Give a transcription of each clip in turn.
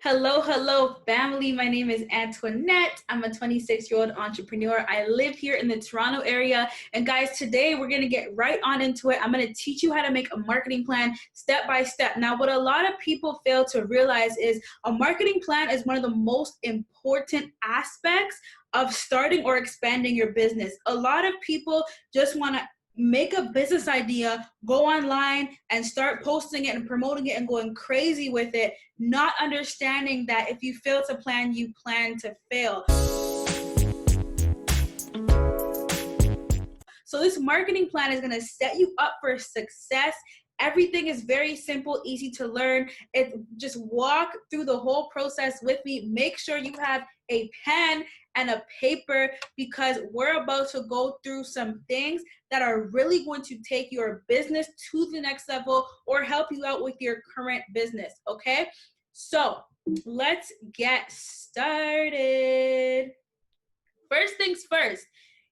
Hello, hello, family. My name is Antoinette. I'm a 26-year-old entrepreneur. I live here in the Toronto area. And guys, today we're going to get right on into it. I'm going to teach you how to make a marketing plan step by step. Now, what a lot of people fail to realize is a marketing plan is one of the most important aspects of starting or expanding your business. A lot of people just want to make a business idea, go online and start posting it and promoting it and going crazy with it, not understanding that if you fail to plan, you plan to fail. So this marketing plan is going to set you up for success. Everything is very simple, easy to learn. Just walk through the whole process with me. Make sure you have a pen and a paper because we're about to go through some things that are really going to take your business to the next level or help you out with your current business, okay? So let's get started. First things first,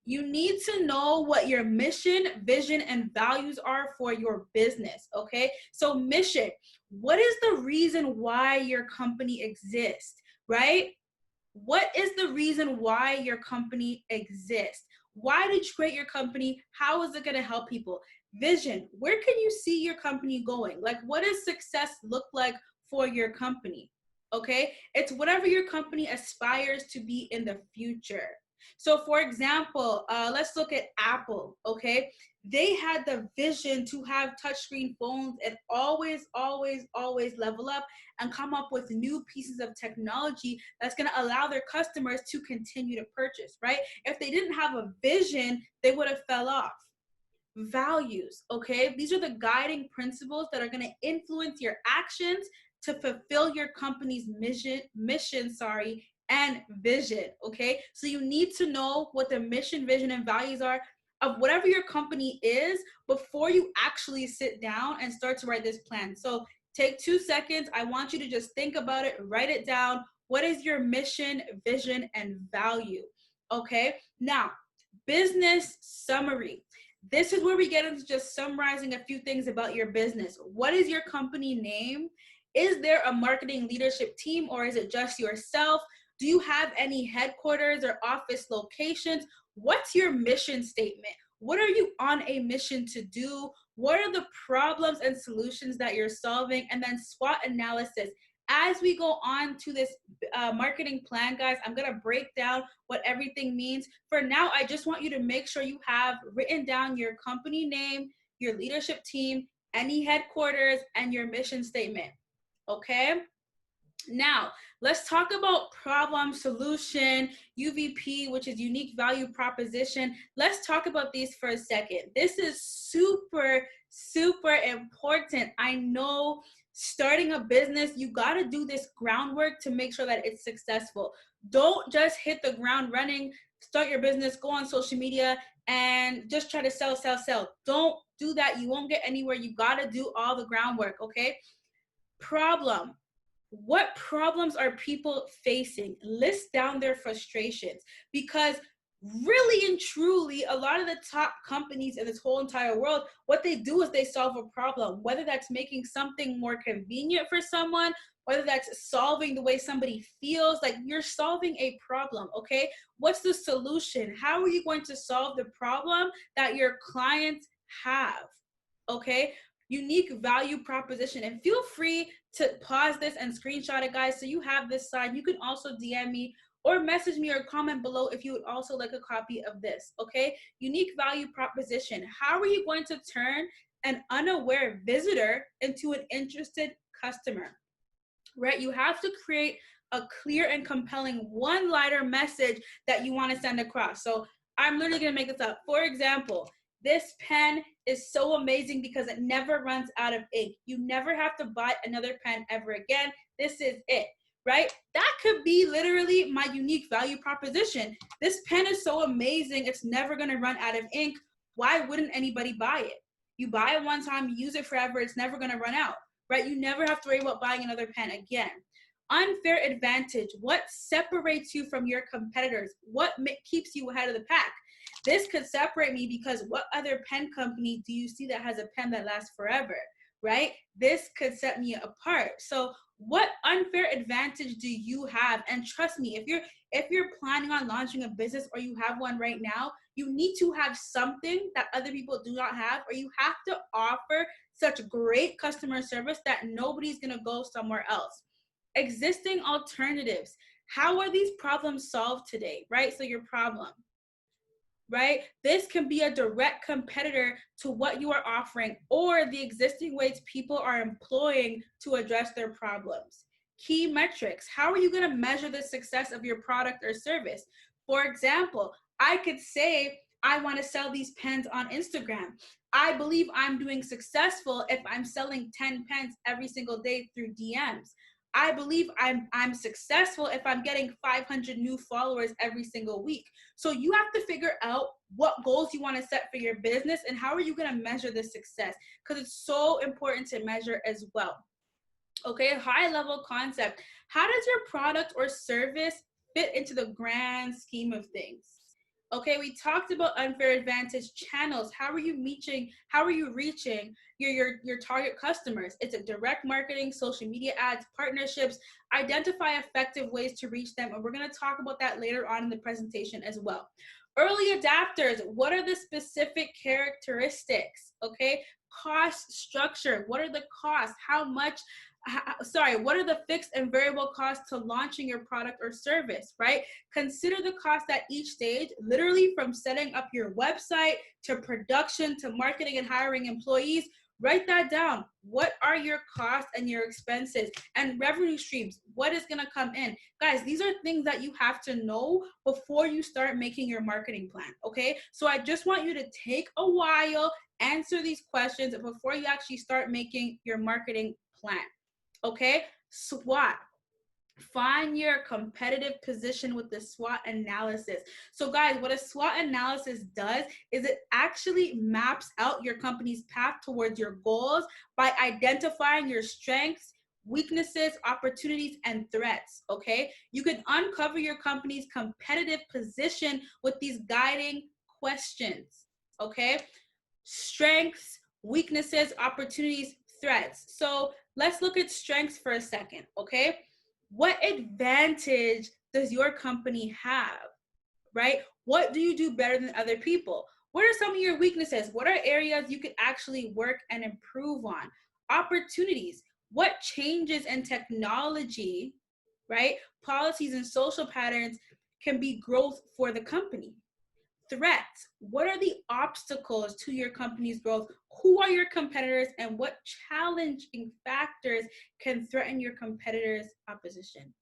you need to know what your mission, vision, and values are for your business, okay? So mission, what is the reason why your company exists, right? What is the reason why your company exists? Why did you create your company? How is it going to help people? Vision, where can you see your company going? Like, what does success look like for your company? Okay, it's whatever your company aspires to be in the future. So for example, let's look at Apple, okay? They had the vision to have touchscreen phones and always level up and come up with new pieces of technology that's gonna allow their customers to continue to purchase, right? If they didn't have a vision, they would have fell off. Values, okay? These are the guiding principles that are gonna influence your actions to fulfill your company's mission, and vision, okay? So you need to know what the mission, vision, and values are of whatever your company is before you actually sit down and start to write this plan. So take 2 seconds. I want you to just think about it, write it down. What is your mission, vision, and value? Okay, now, business summary. This is where we get into just summarizing a few things about your business. What is your company name? Is there a marketing leadership team or is it just yourself? Do you have any headquarters or office locations? What's your mission statement? What are you on a mission to do? What are the problems and solutions that you're solving? And then SWOT analysis. As we go on to this marketing plan, guys, I'm going to break down what everything means. For now, I just want you to make sure you have written down your company name, your leadership team, any headquarters, and your mission statement. Okay? Now, let's talk about problem, solution, UVP, which is unique value proposition. Let's talk about these for a second. This is super important. I know starting a business, you got to do this groundwork to make sure that it's successful. Don't just hit the ground running, start your business, go on social media, and just try to sell. Don't do that. You won't get anywhere. You got to do all the groundwork, okay? Problem. What problems are people facing? List down their frustrations, because really and truly, a lot of the top companies in this whole entire world, what they do is they solve a problem, whether that's making something more convenient for someone, whether that's solving the way somebody feels. Like, you're solving a problem, okay? What's the solution? How are you going to solve the problem that your clients have, okay? Unique value proposition. And feel free to pause this and screenshot it, guys, so you have this slide. You can also DM me or message me or comment below if you would also like a copy of this, okay? Unique value proposition. How are you going to turn an unaware visitor into an interested customer, right? You have to create a clear and compelling one-liner message that you want to send across. So I'm literally going to make this up. For example, this pen is so amazing because it never runs out of ink. You never have to buy another pen ever again. This is it, right? That could be literally my unique value proposition. This pen is so amazing, it's never gonna run out of ink. Why wouldn't anybody buy it? You buy it one time, you use it forever, it's never gonna run out, right? You never have to worry about buying another pen again. Unfair advantage. What separates you from your competitors? What keeps you ahead of the pack? This could separate me because what other pen company do you see that has a pen that lasts forever, right? This could set me apart. So What unfair advantage do you have? And trust me, if you're planning on launching a business or you have one right now, you need to have something that other people do not have, or you have to offer such great customer service that nobody's going to go somewhere else. Existing alternatives. How are these problems solved today, right? So your problem, right? This can be a direct competitor to what you are offering or the existing ways people are employing to address their problems. Key metrics. How are you going to measure the success of your product or service? For example, I could say, I want to sell these pens on Instagram. I believe I'm doing successful if I'm selling 10 pens every single day through DMs. I believe I'm successful if I'm getting 500 new followers every single week. So you have to figure out what goals you want to set for your business and how are you going to measure the success, because it's so important to measure as well. Okay, high level concept. How does your product or service fit into the grand scheme of things? Okay, we talked about unfair advantage channels. How are you reaching your target customers? It's a direct marketing, social media ads, partnerships. Identify effective ways to reach them, and we're going to talk about that later on in the presentation as well. Early adapters, what are the specific characteristics? Okay, cost structure. What are the costs? What are the fixed and variable costs to launching your product or service, right? Consider the cost at each stage, literally from setting up your website to production to marketing and hiring employees. Write that down. What are your costs and your expenses and revenue streams? What is going to come in? Guys, these are things that you have to know before you start making your marketing plan, okay? So I just want you to take a while, answer these questions before you actually start making your marketing plan. Okay, SWOT. Find your competitive position with the SWOT analysis. So guys, what a SWOT analysis does is it actually maps out your company's path towards your goals by identifying your strengths, weaknesses, opportunities, and threats, okay? You can uncover your company's competitive position with these guiding questions, okay? Strengths, weaknesses, opportunities, threats. So let's look at strengths for a second, okay? What advantage does your company have, right? What do you do better than other people? What are some of your weaknesses? What are areas you could actually work and improve on? Opportunities. What changes in technology, right? Policies and social patterns can be growth for the company. Threats. What are the obstacles to your company's growth? Who are your competitors and what challenging factors can threaten your competitors' opposition?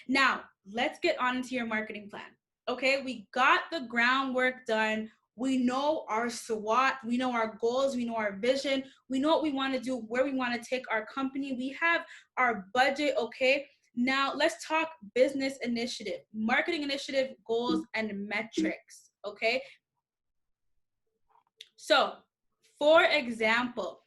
Now, let's get on into your marketing plan. Okay, we got the groundwork done. We know our SWOT, we know our goals, we know our vision, we know what we want to do, where we want to take our company. We have our budget, okay? Now, let's talk business initiative, marketing initiative, goals, and metrics, okay? So, for example,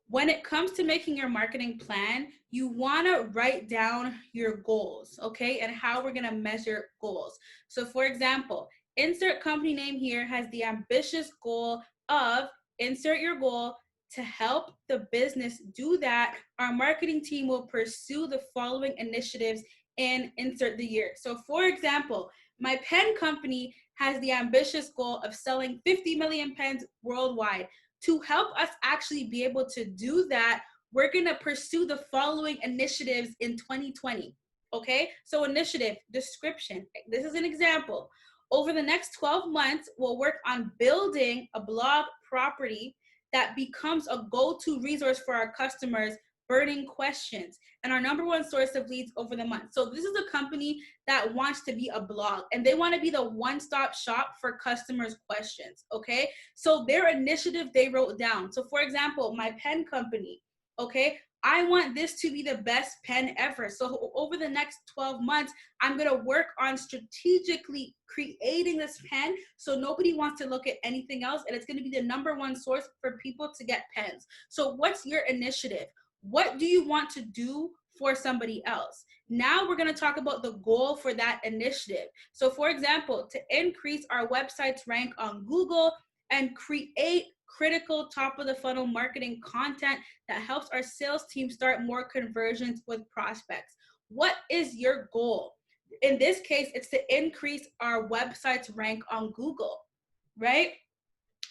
when it comes to making your marketing plan, you want to write down your goals, okay, and how we're going to measure goals. So, for example, insert company name here has the ambitious goal of, insert your goal. To help the business do that, our marketing team will pursue the following initiatives and insert the year. So, for example, my pen company has the ambitious goal of selling 50 million pens worldwide. To help us actually be able to do that, we're going to pursue the following initiatives in 2020. Okay, so initiative, description. This is an example. Over the next 12 months, we'll work on building a blog property that becomes a go-to resource for our customers, burning questions, and our number one source of leads over the month. So this is a company that wants to be a blog and they want to be the one-stop shop for customers' questions, okay? So their initiative they wrote down. So for example, my pen company, okay? I want this to be the best pen ever. So over the next 12 months, I'm going to work on strategically creating this pen so nobody wants to look at anything else, and it's going to be the number one source for people to get pens. So what's your initiative? What do you want to do for somebody else? Now we're going to talk about the goal for that initiative. So for example, to increase our website's rank on Google and create critical top of the funnel marketing content that helps our sales team start more conversions with prospects. what is your goal? In this case, it's to increase our website's rank on Google, right?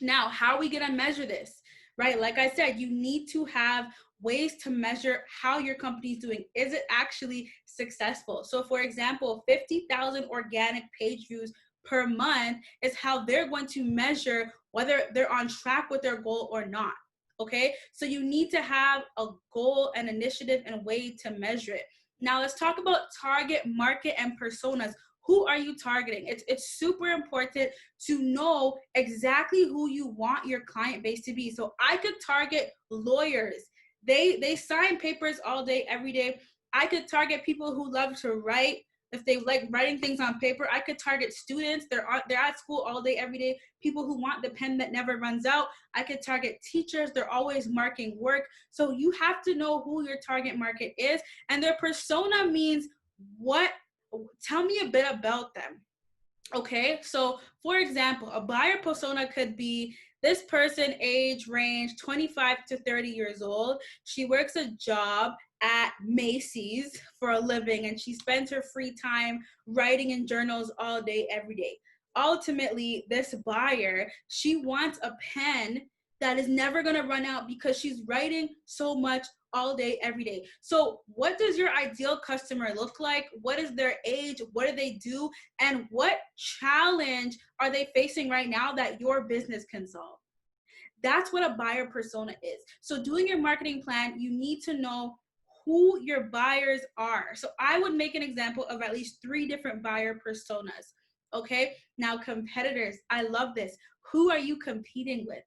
Now, how are we going to measure this, right? Like I said, you need to have ways to measure how your company is doing. Is it actually successful? So for example, 50,000 organic page views per month is how they're going to measure whether they're on track with their goal or not. Okay, so you need to have a goal and initiative and way to measure it. Now let's talk about target market and personas. Who are you targeting? It's super important to know exactly who you want your client base to be. So I could target lawyers. They sign papers all day, every day. I could target people who love to write. If they like writing things on paper, I could target students. They're at school all day, every day. People who want the pen that never runs out. I could target teachers. They're always marking work. So you have to know who your target market is. And their persona means what. Tell me a bit about them. Okay, so for example, a buyer persona could be this person, age range 25 to 30 years old. She works a job at Macy's for a living, and she spends her free time writing in journals all day, every day. Ultimately, this buyer, she wants a pen that is never going to run out because she's writing so much all day, every day. So what does your ideal customer look like? What is their age? What do they do? And what challenge are they facing right now that your business can solve? That's what a buyer persona is. So doing your marketing plan, you need to know who your buyers are. So I would make an example of at least 3 different buyer personas. Okay, now competitors, I love this. Who are you competing with?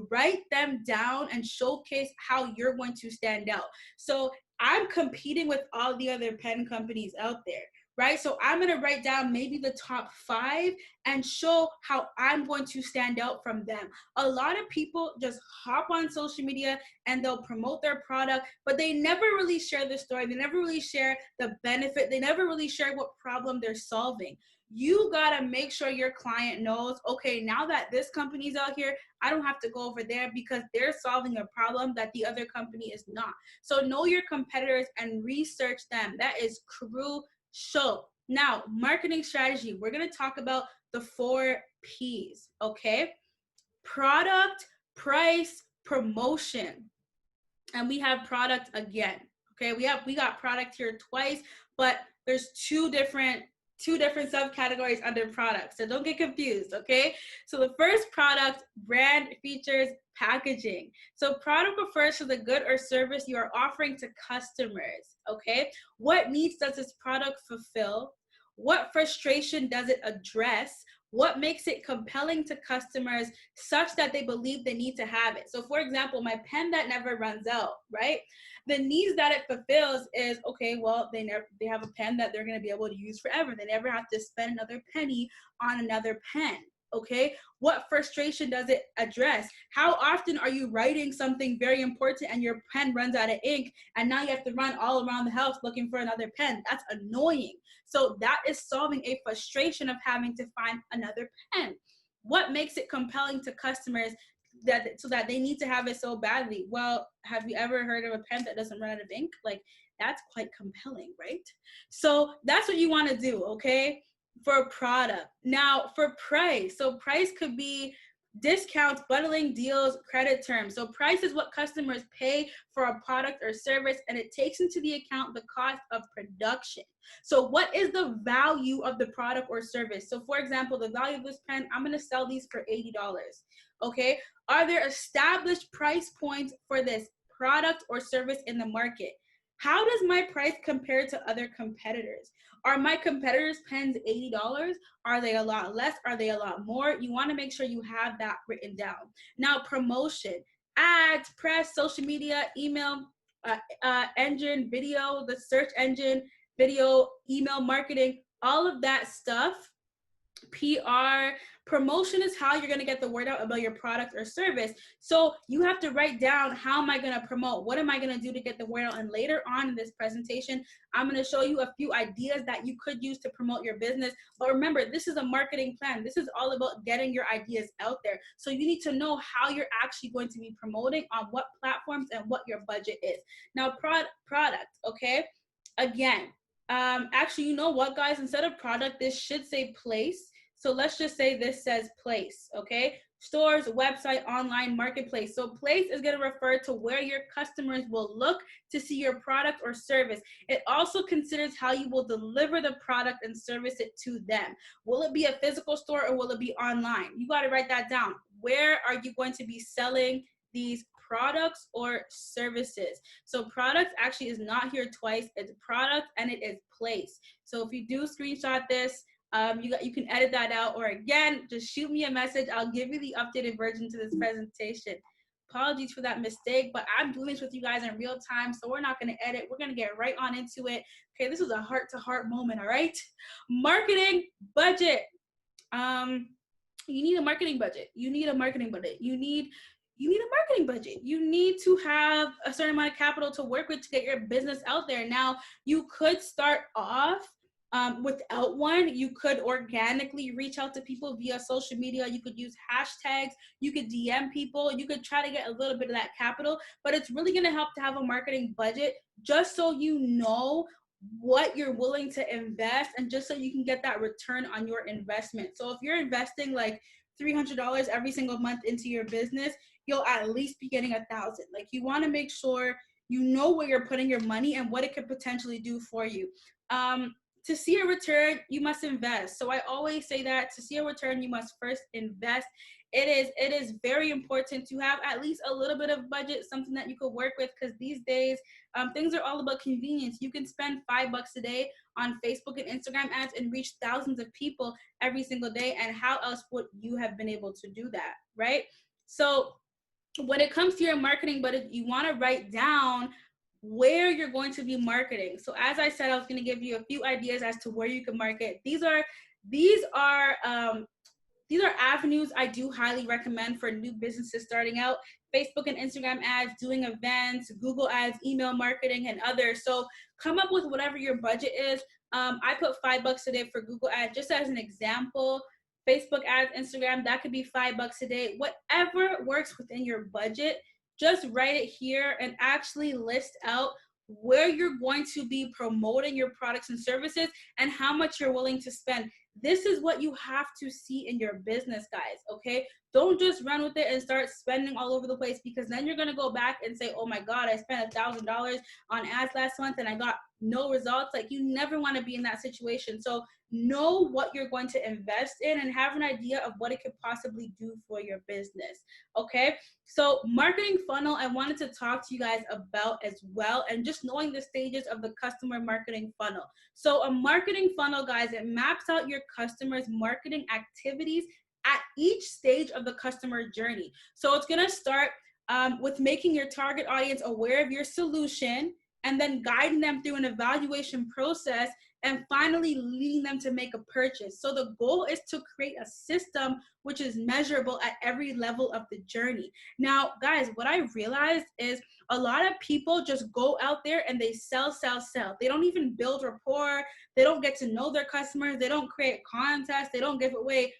Write them down and showcase how you're going to stand out. So I'm competing with all the other pen companies out there, right? So I'm going to write down maybe the top 5 and show how I'm going to stand out from them. A lot of people just hop on social media and they'll promote their product, but they never really share the story. They never really share the benefit. They never really share what problem they're solving. You gotta make sure your client knows, okay, now that this company's out here, I don't have to go over there because they're solving a problem that the other company is not. So know your competitors and research them. That is crucial. Now, marketing strategy. We're gonna talk about the 4 P's, okay? Product, price, promotion. And we have product again, okay? We got product here twice, but there's two different subcategories under product. So don't get confused, okay? So the first product, brand, features, packaging. So product refers to the good or service you are offering to customers, okay? What needs does this product fulfill? What frustration does it address? What makes it compelling to customers such that they believe they need to have it? So for example, my pen that never runs out, right? The needs that it fulfills is, okay, well, they have a pen that they're going to be able to use forever. They never have to spend another penny on another pen. Okay, what frustration does it address? How often are you writing something very important and your pen runs out of ink and now you have to run all around the house looking for another pen? That's annoying. So that is solving a frustration of having to find another pen. What makes it compelling to customers so that they need to have it so badly? Well, have you ever heard of a pen that doesn't run out of ink? Like, that's quite compelling, right? So that's what you want to do, okay? For product. Now for price. So price could be discounts, bundling deals, credit terms. So price is what customers pay for a product or service, and it takes into the account the cost of production. So what is the value of the product or service? So for example, the value of this pen, I'm going to sell these for $80. Okay. Are there established price points for this product or service in the market? How does my price compare to other competitors? Are my competitors' pens $80? Are they a lot less? Are they a lot more? You want to make sure you have that written down. Now, promotion, ads, press, social media, email, engine, video, the search engine, video, email marketing, all of that stuff. PR, promotion is how you're going to get the word out about your product or service. So you have to write down, how am I going to promote? What am I going to do to get the word out? And later on in this presentation, I'm going to show you a few ideas that you could use to promote your business. But remember, this is a marketing plan. This is all about getting your ideas out there. So you need to know how you're actually going to be promoting, on what platforms, and what your budget is. Now, product, okay? Again, Actually, you know what, guys? Instead of product, this should say place. So let's just say this says place, okay? Stores, website, online, marketplace. So place is going to refer to where your customers will look to see your product or service. It also considers how you will deliver the product and service it to them. Will it be a physical store or will it be online? You got to write that down. Where are you going to be selling these products or services? So product actually is not here twice. It's product and it is place. So if you do screenshot this, you can edit that out, or again, just shoot me a message. I'll give you the updated version to this presentation. Apologies for that mistake, but I'm doing this with you guys in real time, so we're not going to edit. We're going to get right on into it. Okay, this was a heart-to-heart moment, all right? Marketing budget. You need a marketing budget. You need a marketing budget. You need a marketing budget. You need to have a certain amount of capital to work with to get your business out there. Now, you could start off without one. You could organically reach out to people via social media. You could use hashtags. You could DM people. You could try to get a little bit of that capital, but it's really going to help to have a marketing budget just so you know what you're willing to invest and just so you can get that return on your investment. So if you're investing like $300 every single month into your business, you'll at least be getting $1,000. Like, you want to make sure you know where you're putting your money and what it could potentially do for you. To see a return, you must invest. So I always say that to see a return, you must first invest. It is very important to have at least a little bit of budget, something that you could work with, because these days things are all about convenience. You can spend $5 a day on Facebook and Instagram ads and reach thousands of people every single day. And how else would you have been able to do that, right? So when it comes to your marketing budget, you want to write down where you're going to be marketing. So as I said, I was going to give you a few ideas as to where you can market. These are avenues I do highly recommend for new businesses starting out: Facebook and Instagram ads, doing events, Google ads, email marketing, and others. So come up with whatever your budget is. I put $5 a day for Google ads just as an example. Facebook ads, Instagram, that could be $5 a day. Whatever works within your budget, just write it here and actually list out where you're going to be promoting your products and services and how much you're willing to spend. This is what you have to see in your business, guys, okay? Don't just run with it and start spending all over the place, because then you're gonna go back and say, oh my God, I spent $1,000 on ads last month and I got no results. Like, you never wanna be in that situation. So know what you're going to invest in and have an idea of what it could possibly do for your business, okay? So marketing funnel, I wanted to talk to you guys about as well, and just knowing the stages of the customer marketing funnel. So a marketing funnel, guys, it maps out your customers' marketing activities at each stage of the customer journey. So it's gonna start with making your target audience aware of your solution, and then guiding them through an evaluation process, and finally leading them to make a purchase. So the goal is to create a system which is measurable at every level of the journey. Now, guys, what I realized is a lot of people just go out there and they sell. They don't even build rapport. They don't get to know their customers. They don't create contests. They don't give away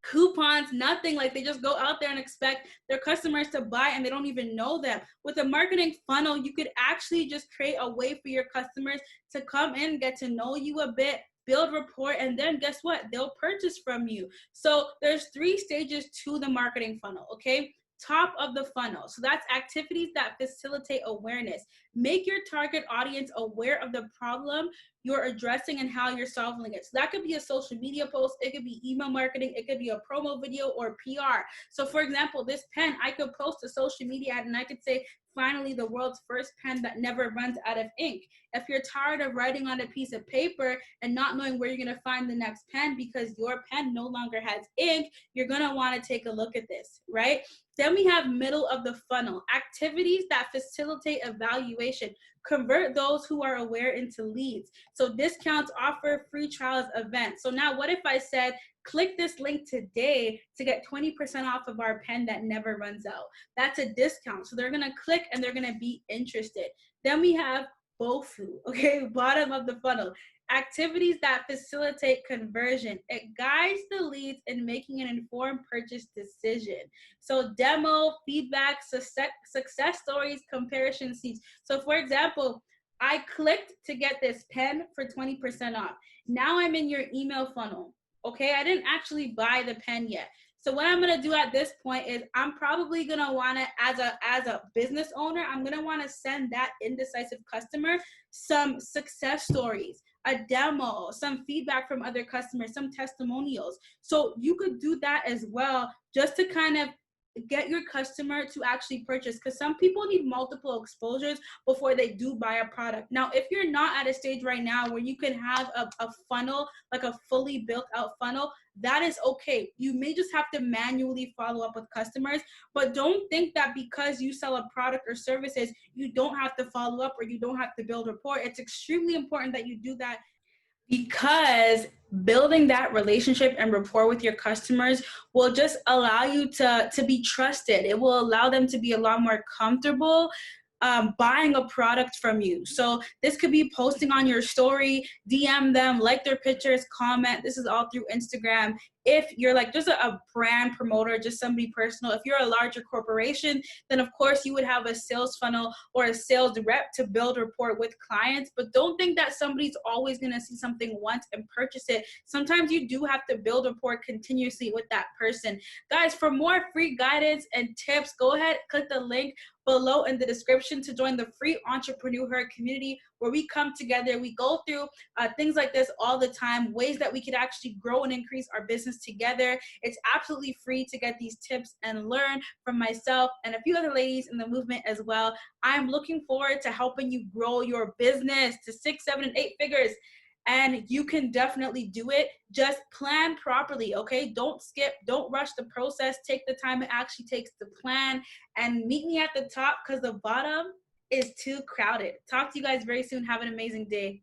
coupons, nothing. Like, they just go out there and expect their customers to buy, and they don't even know them. With a marketing funnel, you could actually just create a way for your customers to come in, get to know you a bit, build rapport, and then guess what? They'll purchase from you. So there's 3 stages to the marketing funnel, okay? Top of the funnel. So that's activities that facilitate awareness. Make your target audience aware of the problem you're addressing and how you're solving it. So that could be a social media post, it could be email marketing, it could be a promo video or PR. So for example, this pen, I could post a social media ad and I could say, finally, the world's first pen that never runs out of ink. If you're tired of writing on a piece of paper and not knowing where you're going to find the next pen because your pen no longer has ink, you're going to want to take a look at this, right? Then we have middle of the funnel, activities that facilitate evaluation. Convert those who are aware into leads. So discounts, offer, free trials, events. So now what if I said, click this link today to get 20% off of our pen that never runs out? That's a discount. So they're going to click and they're going to be interested. Then we have BOFU, okay, bottom of the funnel. Activities that facilitate conversion. It guides the leads in making an informed purchase decision. So demo, feedback, success stories, comparison seats. So for example, I clicked to get this pen for 20% off. Now I'm in your email funnel. Okay, I didn't actually buy the pen yet. So what I'm gonna do at this point is I'm probably gonna wanna, as a business owner, I'm gonna wanna send that indecisive customer some success stories, a demo, some feedback from other customers, some testimonials. So you could do that as well, just to kind of get your customer to actually purchase, because some people need multiple exposures before they do buy a product. Now, if you're not at a stage right now where you can have a funnel, like a fully built out funnel, that is okay. You may just have to manually follow up with customers, but don't think that because you sell a product or services, you don't have to follow up or you don't have to build rapport. It's extremely important that you do that, because building that relationship and rapport with your customers will just allow you to be trusted. It will allow them to be a lot more comfortable buying a product from you. So this could be posting on your story, DM them, like their pictures, comment. This is all through Instagram. If you're like just a brand promoter, just somebody personal, if you're a larger corporation, then of course you would have a sales funnel or a sales rep to build rapport with clients. But don't think that somebody's always going to see something once and purchase it. Sometimes you do have to build rapport continuously with that person. Guys, for more free guidance and tips, go ahead, click the link below in the description to join the free entrepreneur community, where we come together. We go through things like this all the time, ways that we could actually grow and increase our business together. It's absolutely free to get these tips and learn from myself and a few other ladies in the movement as well. I'm looking forward to helping you grow your business to 6, 7, and 8 figures. And you can definitely do it. Just plan properly, okay? Don't skip, don't rush the process. Take the time it actually takes to plan, and meet me at the top, because the bottom is too crowded. Talk to you guys very soon. Have an amazing day.